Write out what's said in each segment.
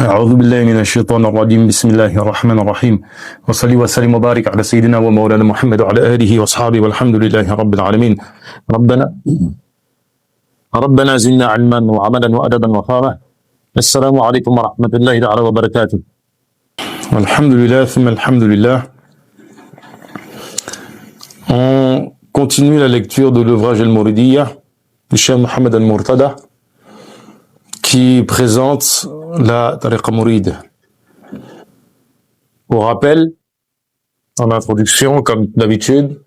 أعوذ بالله من الشيطان الرجيم بسم الله الرحمن الرحيم وصلي وسلم وبارك على سيدنا ومولانا محمد وعلى آله وأصحابه والحمد لله رب العالمين ربنا زدنا علما وعملا وأدبا وفهما. السلام عليكم ورحمة الله تعالى وبركاته. الحمد لله ثم الحمد لله. On continue la lecture de l'ouvrage Al-Mouridiyya du Cheikh Mohammed Al-Murtada qui présente la Tariqa Mouride. Pour rappel, en introduction, comme d'habitude,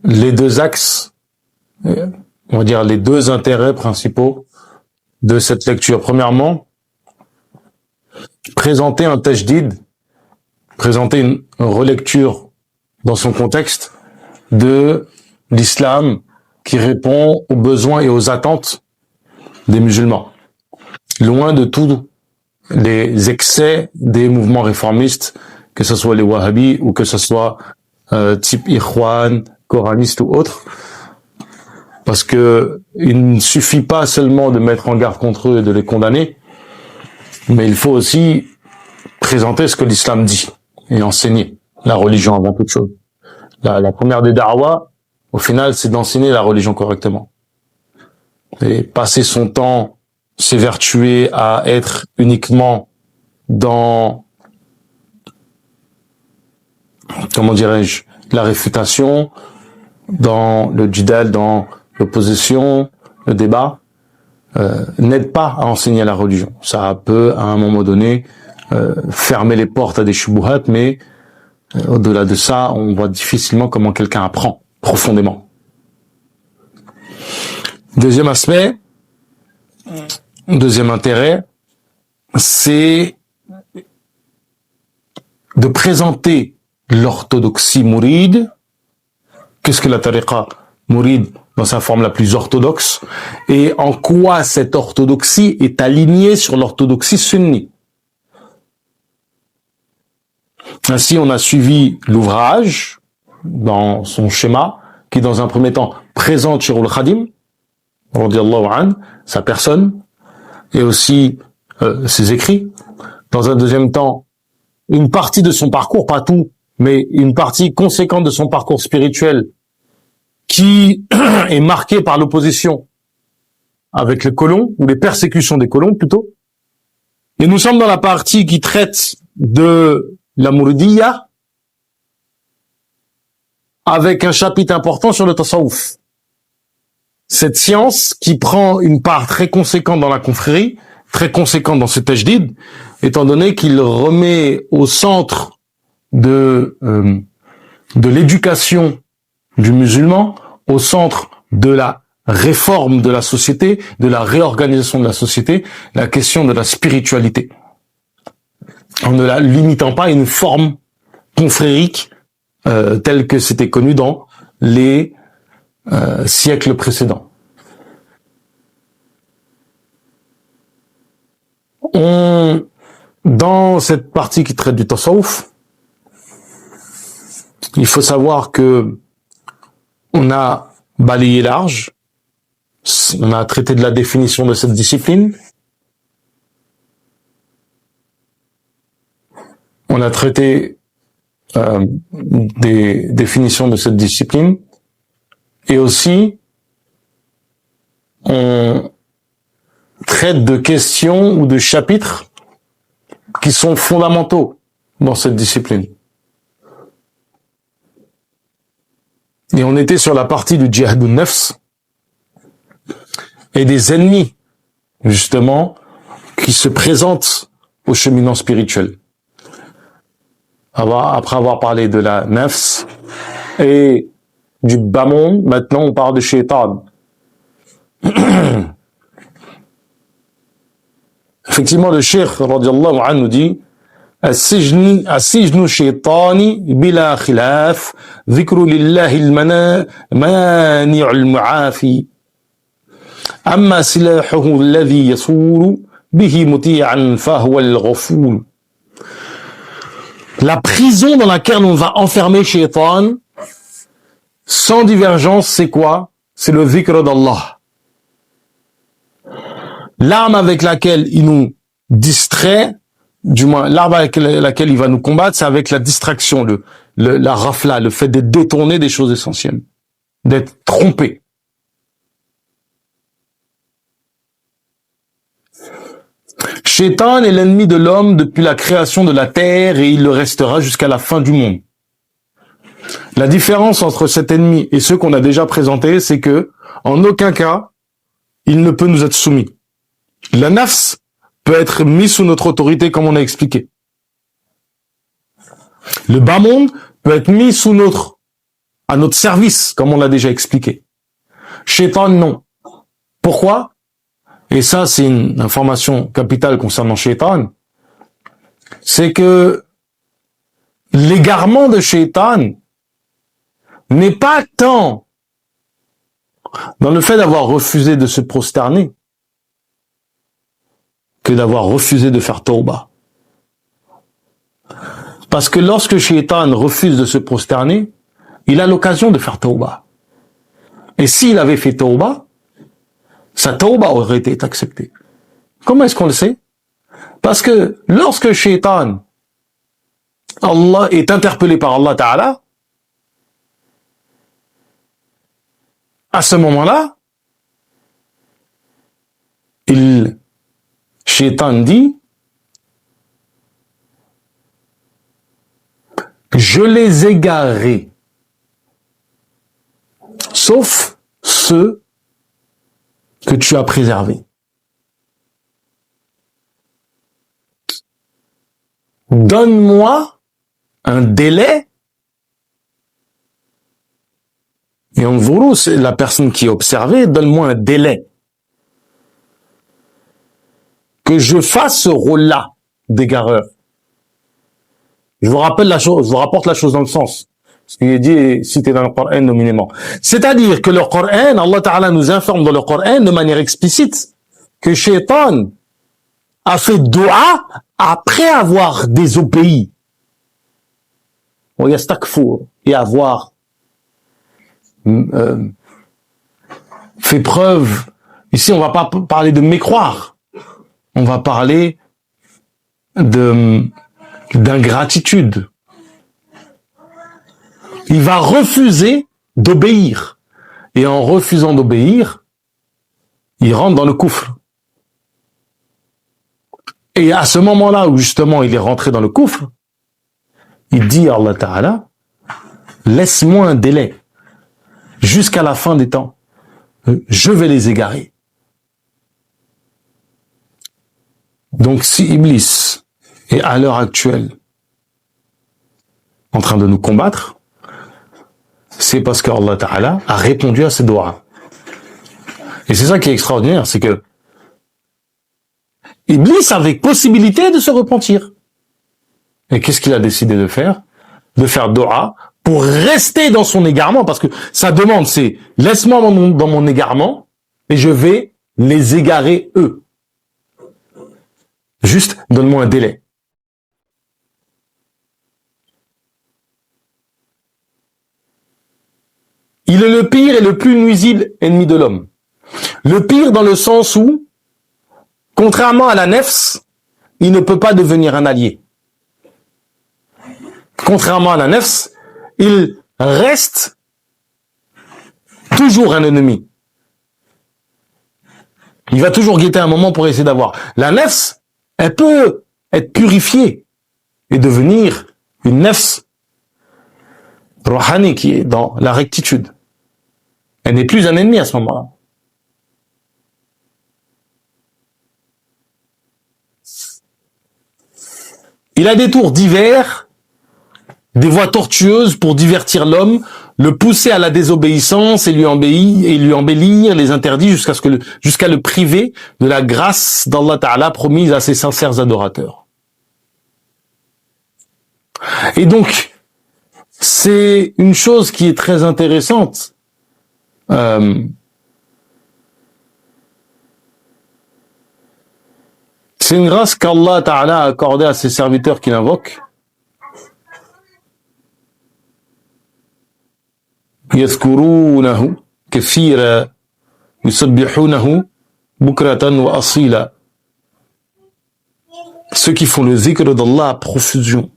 les deux axes, on va dire les deux intérêts principaux de cette lecture. Premièrement, présenter un tajdid, présenter une relecture dans son contexte de l'islam qui répond aux besoins et aux attentes des musulmans, loin de tous les excès des mouvements réformistes, que ce soit les wahhabis ou que ce soit type Ikhwan, coraniste ou autre, parce que il ne suffit pas seulement de mettre en garde contre eux et de les condamner, mais il faut aussi présenter ce que l'islam dit et enseigner la religion avant toute chose. La première des da'wa, au final, c'est d'enseigner la religion correctement. Et passer son temps, s'évertuer à être uniquement dans, comment dirais-je, la réfutation, dans le jidal, dans l'opposition, le débat, n'aide pas à enseigner la religion. Ça peut, à un moment donné, fermer les portes à des shubuhat, mais au-delà de ça, on voit difficilement comment quelqu'un apprend profondément. Deuxième aspect, deuxième intérêt, c'est de présenter l'orthodoxie mouride. Qu'est-ce que la tariqa mouride dans sa forme la plus orthodoxe et en quoi cette orthodoxie est alignée sur l'orthodoxie sunni. Ainsi, on a suivi l'ouvrage dans son schéma qui, dans un premier temps, présente Shirul Khadim, radiyallahu anhu, sa personne, et aussi ses écrits. Dans un deuxième temps, une partie de son parcours, pas tout, mais une partie conséquente de son parcours spirituel qui est marquée par l'opposition avec les colons, ou les persécutions des colons plutôt. Et nous sommes dans la partie qui traite de la Mouridiyya, avec un chapitre important sur le tasawwuf. Cette science qui prend une part très conséquente dans la confrérie, très conséquente dans ce tajdid, étant donné qu'il remet au centre de l'éducation du musulman, au centre de la réforme de la société, de la réorganisation de la société, la question de la spiritualité, en ne la limitant pas à une forme confrérique telle que c'était connu dans les siècles précédents. Dans cette partie qui traite du tasawwuf, il faut savoir que on a balayé large, on a traité de la définition de cette discipline, on a traité des définitions de cette discipline, et aussi on traite de questions ou de chapitres qui sont fondamentaux dans cette discipline. Et on était sur la partie du djihad nafs et des ennemis, justement, qui se présentent aux cheminants spirituels. Après avoir parlé de la nafs et du bas monde, maintenant on parle de shaitan. Effectivement, le cheikh radiyallahu anhu nous dit السجن شيطاني بلا خلاف ذكر لله المانع المعافي أما سلاحه الذي يصور bihi muti'an fahuwa al-ghafur. La prison dans laquelle on va enfermer Shaitan, sans divergence, c'est quoi? C'est le dhikr d'Allah. L'arme avec laquelle il nous distrait, du moins l'arme avec laquelle il va nous combattre, c'est avec la distraction, la rafla, le fait d'être détourné des choses essentielles, d'être trompé. Shaitan est l'ennemi de l'homme depuis la création de la terre et il le restera jusqu'à la fin du monde. La différence entre cet ennemi et ceux qu'on a déjà présentés, c'est que, en aucun cas, il ne peut nous être soumis. La nafs peut être mis sous notre autorité, comme on a expliqué. Le bas monde peut être mis à notre service, comme on l'a déjà expliqué. Shaitan, non. Pourquoi? Et ça, c'est une information capitale concernant Shaitan. C'est que l'égarement de Shaitan n'est pas tant dans le fait d'avoir refusé de se prosterner que d'avoir refusé de faire tauba. Parce que lorsque Shaitan refuse de se prosterner, il a l'occasion de faire tauba. Et s'il avait fait tauba, sa tauba aurait été acceptée. Comment est-ce qu'on le sait? Parce que lorsque Shaitan, Allah est interpellé par Allah Ta'ala, à ce moment-là, Shaitan dit, je les égarerai, sauf ceux que tu as préservés. Donne-moi un délai. Et en gros, c'est la personne qui est observée, donne-moi un délai. Que je fasse ce rôle-là d'égareur. Je vous rapporte la chose dans le sens. Ce qui est dit, cité dans le Coran nominément. C'est-à-dire que le Coran, Allah Ta'ala nous informe dans le Coran de manière explicite que Shaitan a fait dua après avoir désobéi. Et avoir fait preuve. Ici, on va pas parler de mécroire. On va parler d'ingratitude. Il va refuser d'obéir. Et en refusant d'obéir, il rentre dans le koufr. Et à ce moment-là où justement il est rentré dans le koufr, il dit à Allah Ta'ala, laisse-moi un délai jusqu'à la fin des temps. Je vais les égarer. Donc si Iblis est à l'heure actuelle en train de nous combattre, c'est parce qu'Allah Ta'ala a répondu à ses doigts. Et c'est ça qui est extraordinaire, c'est que Iblis avait possibilité de se repentir. Et qu'est-ce qu'il a décidé de faire? De faire dua pour rester dans son égarement, parce que sa demande c'est laisse-moi dans mon égarement et je vais les égarer eux. Juste donne-moi un délai. Il est le pire et le plus nuisible ennemi de l'homme. Le pire dans le sens où, contrairement à la nefs, il ne peut pas devenir un allié. Contrairement à la nefs, il reste toujours un ennemi. Il va toujours guetter un moment pour essayer d'avoir. La nefs, elle peut être purifiée et devenir une nefs rohani qui est dans la rectitude. Elle n'est plus un ennemi à ce moment-là. Il a des tours divers, des voies tortueuses pour divertir l'homme, le pousser à la désobéissance et lui embellir les interdits jusqu'à le priver de la grâce d'Allah Ta'ala promise à ses sincères adorateurs. Et donc, c'est une chose qui est très intéressante. C'est une grâce qu'Allah Ta'ala a accordée à ses serviteurs qui l'invoquent. يذكرونه كثيرا يسبحونه بكرة وأصيلا. Ceux qui font le zikr d'Allah à profusion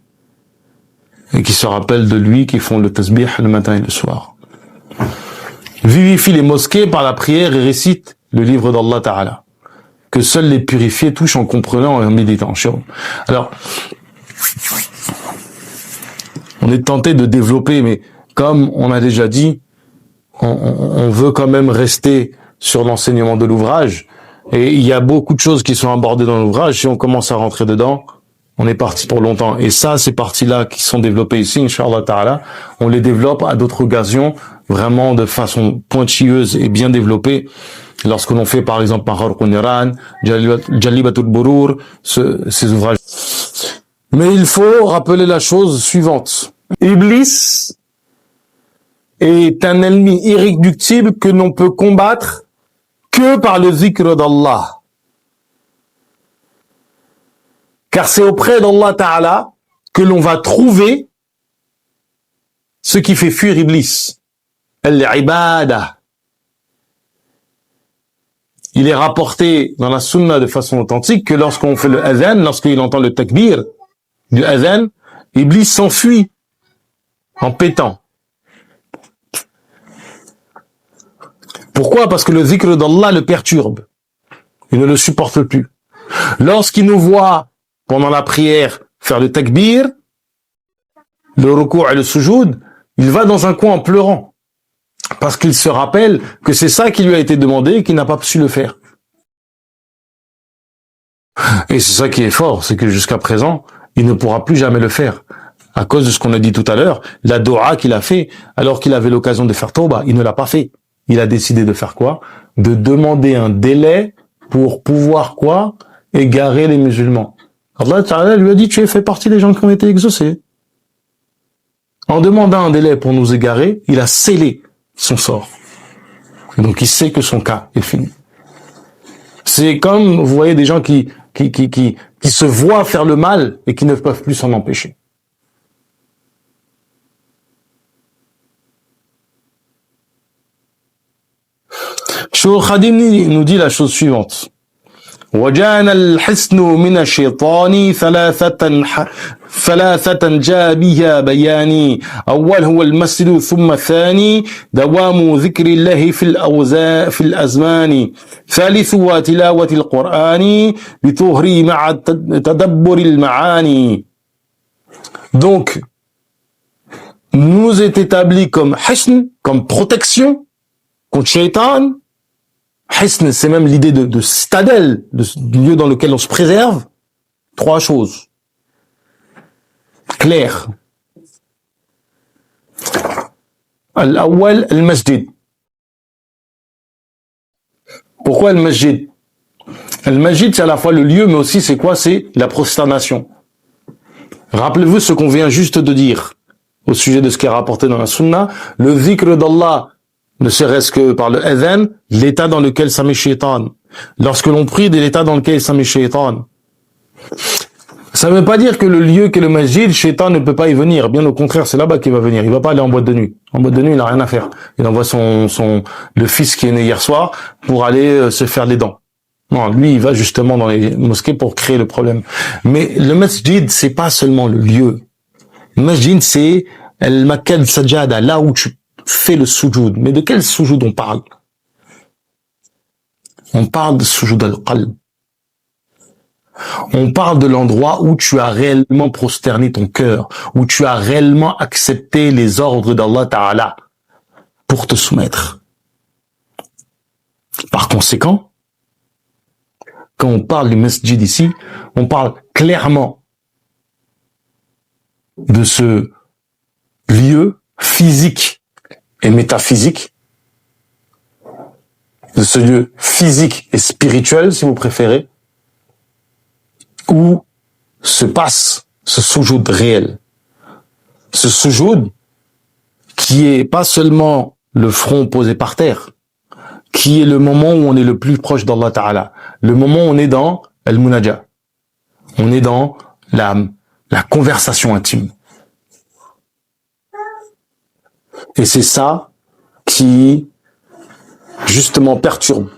et qui se rappellent de lui, qui font le tasbih le matin et le soir. Vivifie les mosquées par la prière et récite le livre d'Allah Ta'ala, que seuls les purifiés touchent en comprenant et en méditant. Alors, on est tenté de développer, mais comme on a déjà dit, on veut quand même rester sur l'enseignement de l'ouvrage, et il y a beaucoup de choses qui sont abordées dans l'ouvrage. Si on commence à rentrer dedans, on est parti pour longtemps. Et ça, ces parties-là qui sont développées ici, Inch'Allah Ta'ala, on les développe à d'autres occasions, vraiment de façon pointilleuse et bien développée. Lorsque l'on fait, par exemple, Mahar Quniran, Jalibatul Burur, ces ouvrages. Mais il faut rappeler la chose suivante. Iblis est un ennemi irréductible que l'on peut combattre que par le zikr d'Allah. Car c'est auprès d'Allah Ta'ala que l'on va trouver ce qui fait fuir Iblis. Al-ibada. Il est rapporté dans la sunna de façon authentique que lorsqu'on fait le adhan, lorsqu'il entend le takbir du adhan, Iblis s'enfuit en pétant. Pourquoi? Parce que le zikr d'Allah le perturbe. Il ne le supporte plus. Lorsqu'il nous voit pendant la prière faire le takbir, le ruku' et le sujoud, il va dans un coin en pleurant. Parce qu'il se rappelle que c'est ça qui lui a été demandé et qu'il n'a pas su le faire. Et c'est ça qui est fort, c'est que jusqu'à présent, il ne pourra plus jamais le faire. À cause de ce qu'on a dit tout à l'heure, la dua qu'il a fait, alors qu'il avait l'occasion de faire tauba, il ne l'a pas fait. Il a décidé de faire quoi? De demander un délai pour pouvoir quoi? Égarer les musulmans. Allah Ta'ala lui a dit, tu es fait partie des gens qui ont été exaucés. En demandant un délai pour nous égarer, il a scellé son sort. Donc il sait que son cas est fini. C'est comme, vous voyez, des gens qui se voient faire le mal et qui ne peuvent plus s'en empêcher. Shaykh Khadim nous dit la chose suivante. وجاءنا الحسن من الشيطان ثلاثة جاء بها بياني أول هو المسجد ثم الثاني دوام ذكر الله في الأزمان ثالث تلاوة القرآن بطهره مع تدبر المعاني. Donc, nous est établi comme hisn, comme protection contre Shaitan. Hisn, c'est même l'idée de citadelle, du lieu dans lequel on se préserve. Trois choses. Claires. Al-awwal, al-masjid. Pourquoi al-masjid? Al-masjid, c'est à la fois le lieu, mais aussi c'est quoi? C'est la prosternation. Rappelez-vous ce qu'on vient juste de dire au sujet de ce qui est rapporté dans la sunna. Le zikr d'Allah, ne serait-ce que par le adhan, l'état dans lequel ça met shaitan. Lorsque l'on prie de l'état dans lequel ça met shaitan. Ça ne veut pas dire que le lieu qu'est le masjid, shaitan ne peut pas y venir. Bien au contraire, c'est là-bas qu'il va venir. Il va pas aller en boîte de nuit. En boîte de nuit, il n'a rien à faire. Il envoie le fils qui est né hier soir pour aller se faire les dents. Non, lui, il va justement dans les mosquées pour créer le problème. Mais le masjid, c'est pas seulement le lieu. Le masjid, c'est al-makad sajada, là où tu fais le sujoud. Mais de quel sujoud on parle? On parle de sujoud al-qalb. On parle de l'endroit où tu as réellement prosterné ton cœur, où tu as réellement accepté les ordres d'Allah Ta'ala pour te soumettre. Par conséquent, quand on parle du masjid ici, on parle clairement de ce lieu physique et métaphysique, de ce lieu physique et spirituel, si vous préférez, où se passe ce sujoud réel. Ce sujoud qui est pas seulement le front posé par terre, qui est le moment où on est le plus proche d'Allah Ta'ala, le moment où on est dans Al-Munaja, On est dans la conversation intime. Et c'est ça qui, justement, perturbe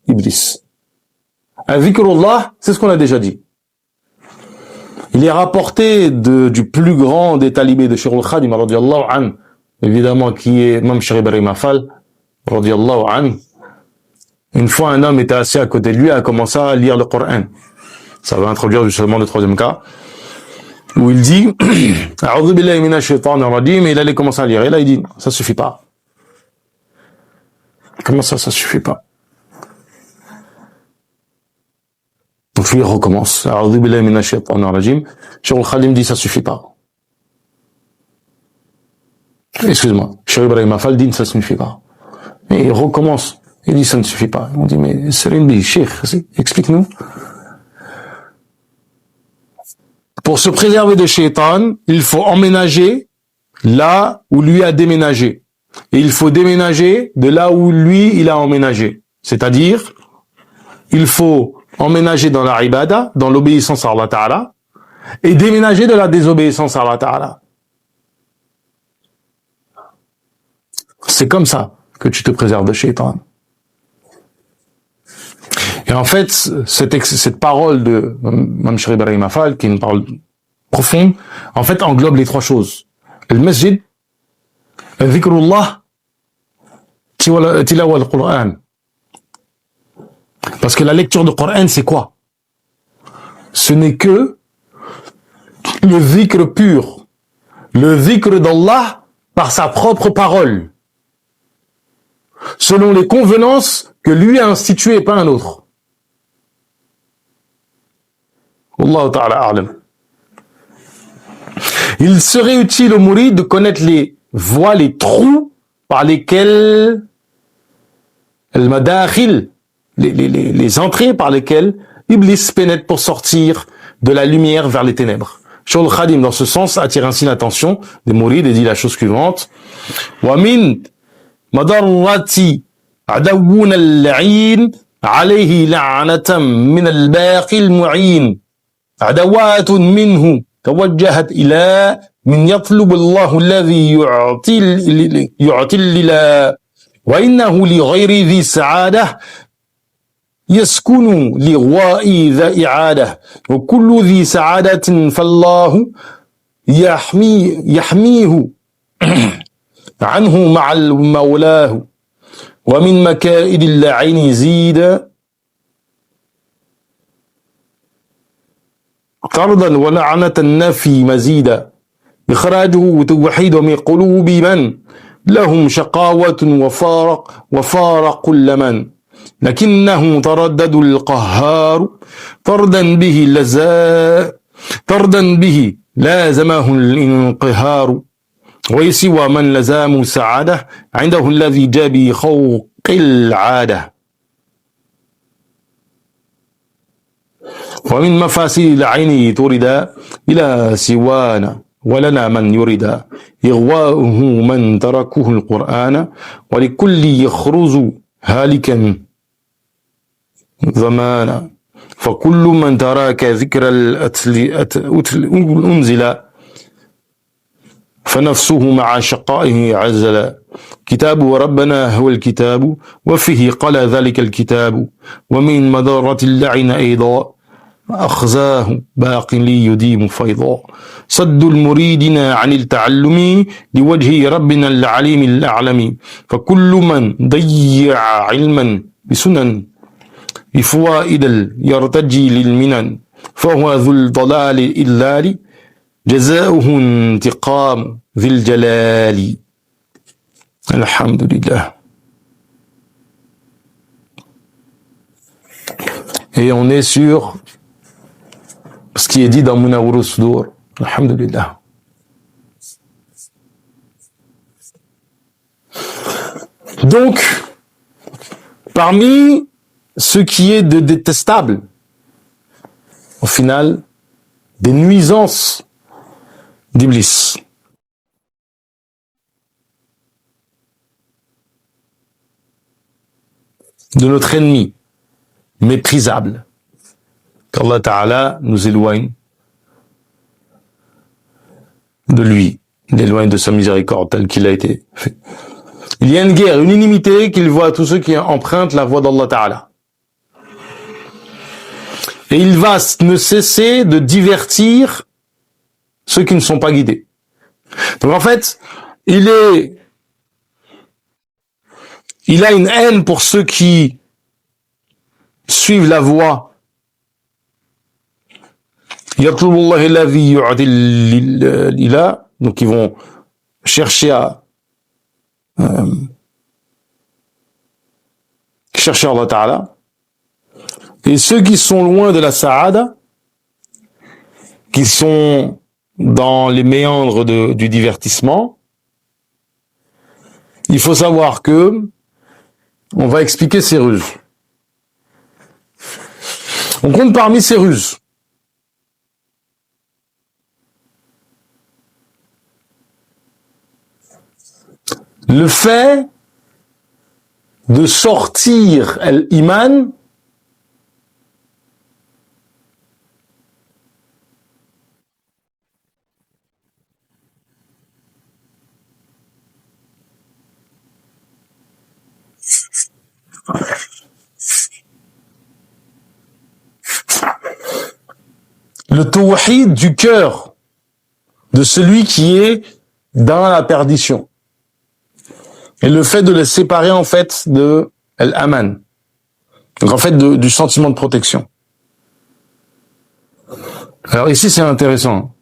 Iblis. Al-Dhikrullah, c'est ce qu'on a déjà dit. Il est rapporté du plus grand des talibés de Cheikh al-Khadim, radiyallahu anhu, évidemment, qui est Imam Cheikh Ibrahim Afal, radiyallahu anhu. Une fois, un homme était assis à côté de lui et a commencé à lire le Coran. Ça va introduire justement le troisième cas, où il dit « A'udhu billahi minash shaitanir rajim » et il allait commencer à lire. Et là, il dit « Ça suffit pas. » Comment ça suffit pas? Donc lui, il recommence. « A'udhu billahi minash shaitanir rajim » Cheikh al-Khadim dit « Ça suffit pas. » Excuse-moi. Cheikh Ibrahim Afal dit « Ça suffit pas. » Et il recommence. Il dit « Ça ne suffit pas. » On dit « Mais Salim dit, Cheikh, explique-nous. » Pour se préserver de Shaitan, il faut emménager là où lui a déménagé. Et il faut déménager de là où lui, il a emménagé. C'est-à-dire, il faut emménager dans la ibada, dans l'obéissance à Allah Ta'ala, et déménager de la désobéissance à Allah Ta'ala. C'est comme ça que tu te préserves de Shaitan. Et en fait, cette parole de Imam Cheikh Ibrahim Afal, qui est une parole profonde, en fait, englobe les trois choses. Le masjid, le dhikrullah, tilawa al-Qur'an. Parce que la lecture du Coran, c'est quoi? Ce n'est que le dhikr pur. Le dhikr d'Allah par sa propre parole. Selon les convenances que lui a instituées et pas un autre. Wallahu ta'ala a'lam. Il serait utile au mouride de connaître les voies, les trous par lesquels les entrées par lesquelles Iblis pénètre pour sortir de la lumière vers les ténèbres. Cheikh al-Khadim, dans ce sens, attire ainsi l'attention des mourides et dit la chose suivante. Wa min madarrati adawun al-la'in alayhi la'anatam min al-baqi al-mu'in. عدوات منه توجهت إلى من يطلب الله الذي يعطي للا وإنه لغير ذي سعادة يسكن لغواء ذا إعادة وكل ذي سعادة فالله يحميه عنه مع مولاه ومن مكائد اللعين زيد طردا ولعنة النفي مزيدا إخراجه وتوحيد من قلوب من لهم شقاوة وفارق كل من لكنه تردد القهار طردا به لازمه الانقهار ويسوى من لزام السعادة عنده الذي جاء بخوق العادة ومن مفاسد العين ترد إلى سوانا ولنا من يرد إغواؤه من تركه القرآن ولكل يخرز هالكا زمانا فكل من تراك ذكر الأنزل فنفسه مع شقائه عزلا كتاب ربنا هو الكتاب وفيه قال ذلك الكتاب ومن مضرة اللعن أيضا أخزاه باق لي يديم فيضا صد المريدين عن التعلم لوجه ربنا العليم الأعلم فكل من ضيع علما بسنن بفوائد يرتجي للمنن فهو ذو الضلال الإذلال جزاؤه انتقام ذي الجلال الحمد لله. Et on est sur ce qui est dit dans Munawwir as-Sudur. Alhamdulillah. Donc, parmi ce qui est de détestable, au final, des nuisances d'Iblis. De notre ennemi, méprisable, qu'Allah Ta'ala nous éloigne de lui, l'éloigne de sa miséricorde telle qu'il a été fait. Il y a une guerre, une inimité qu'il voit à tous ceux qui empruntent la voie d'Allah Ta'ala. Et il va ne cesser de divertir ceux qui ne sont pas guidés. Donc en fait, il a une haine pour ceux qui suivent la voie. Donc ils vont chercher Allah Ta'ala. Et ceux qui sont loin de la sa'ada, qui sont dans les méandres du divertissement, il faut savoir que on va expliquer ces ruses. On compte parmi ces ruses le fait de sortir l'iman le tawhid du cœur de celui qui est dans la perdition. Et le fait de le séparer en fait de l'aman. Donc en fait du sentiment de protection. Alors ici c'est intéressant.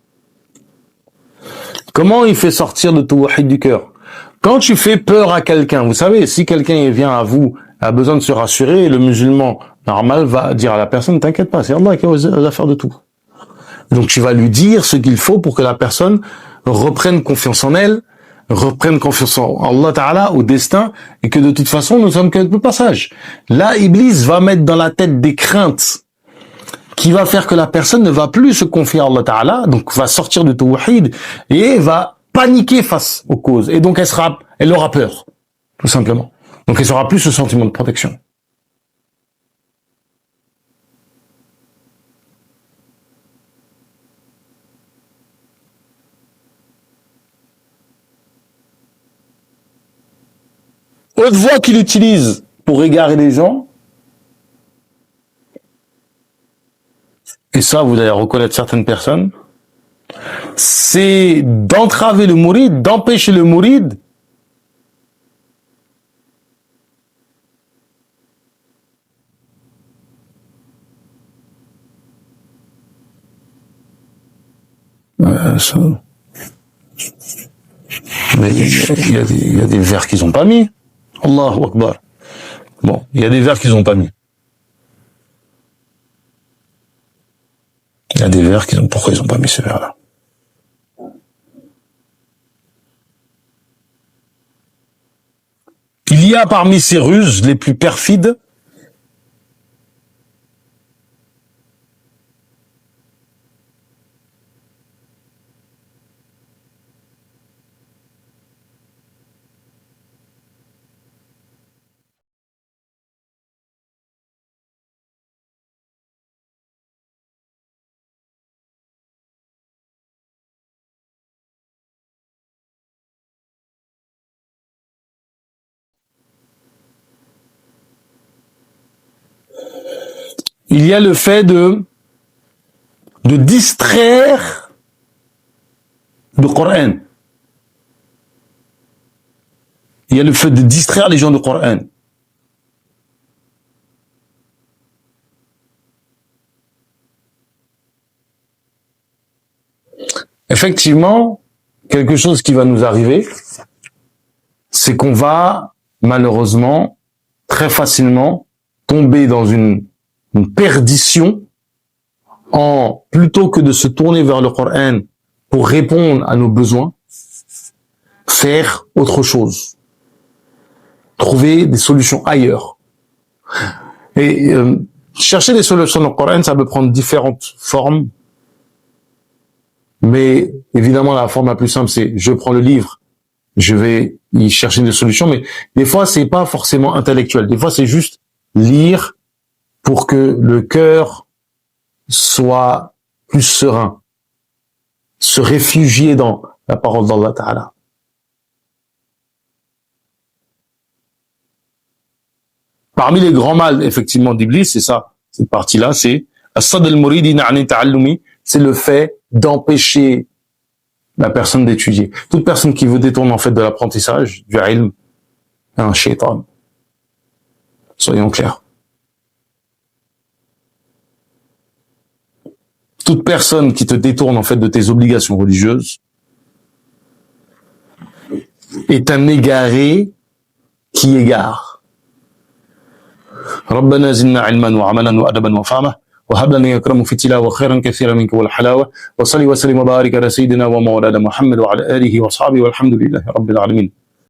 Comment il fait sortir le tawhid du cœur? Quand tu fais peur à quelqu'un, vous savez, si quelqu'un vient à vous, a besoin de se rassurer, le musulman normal va dire à la personne, t'inquiète pas, c'est Allah qui a aux affaires de tout. Donc tu vas lui dire ce qu'il faut pour que la personne reprenne confiance en elle, reprenne confiance en Allah Ta'ala, au destin, et que de toute façon, nous sommes qu'un peu passage. Là, Iblis va mettre dans la tête des craintes qui va faire que la personne ne va plus se confier à Allah Ta'ala, donc va sortir du tawhid, et va paniquer face aux causes. Et donc elle aura peur, tout simplement. Donc elle n'aura plus ce sentiment de protection. Autre voie qu'il utilise pour égarer les gens, et ça vous allez reconnaître certaines personnes, c'est d'entraver le mourid, d'empêcher le mourid ça. Mais il y a des vers qu'ils n'ont pas mis. Allahu Akbar. Bon, il y a des vers qu'ils n'ont pas mis. Il y a des vers pourquoi ils n'ont pas mis ces vers-là? Il y a parmi ces ruses les plus perfides il y a le fait de distraire le Coran. Il y a le fait de distraire les gens du Coran. Effectivement, quelque chose qui va nous arriver, c'est qu'on va malheureusement très facilement tomber dans une perdition plutôt que de se tourner vers le Coran pour répondre à nos besoins, faire autre chose, trouver des solutions ailleurs. Et chercher des solutions dans le Coran, ça peut prendre différentes formes, mais évidemment la forme la plus simple, c'est je prends le livre, je vais y chercher des solutions, mais des fois c'est pas forcément intellectuel, des fois c'est juste lire pour que le cœur soit plus serein, se réfugier dans la parole d'Allah Ta'ala. Parmi les grands mal, effectivement, d'Iblis, c'est ça, cette partie-là, c'est as-sad al-muridi na'ni ta'allumi, c'est le fait d'empêcher la personne d'étudier. Toute personne qui veut détourner en fait de l'apprentissage, du ilm, est un shaitan. Soyons clairs. Toute personne qui te détourne en fait de tes obligations religieuses est un égaré qui égare. ربنا زدنا علما وعملا وادبا وفهما وهب لنا يكرم في التلاوه خيرا كثيرا منك والحلاوه وصلي وسلم وبارك على سيدنا ومولانا محمد وعلى اله واصحابه والحمد لله رب العالمين.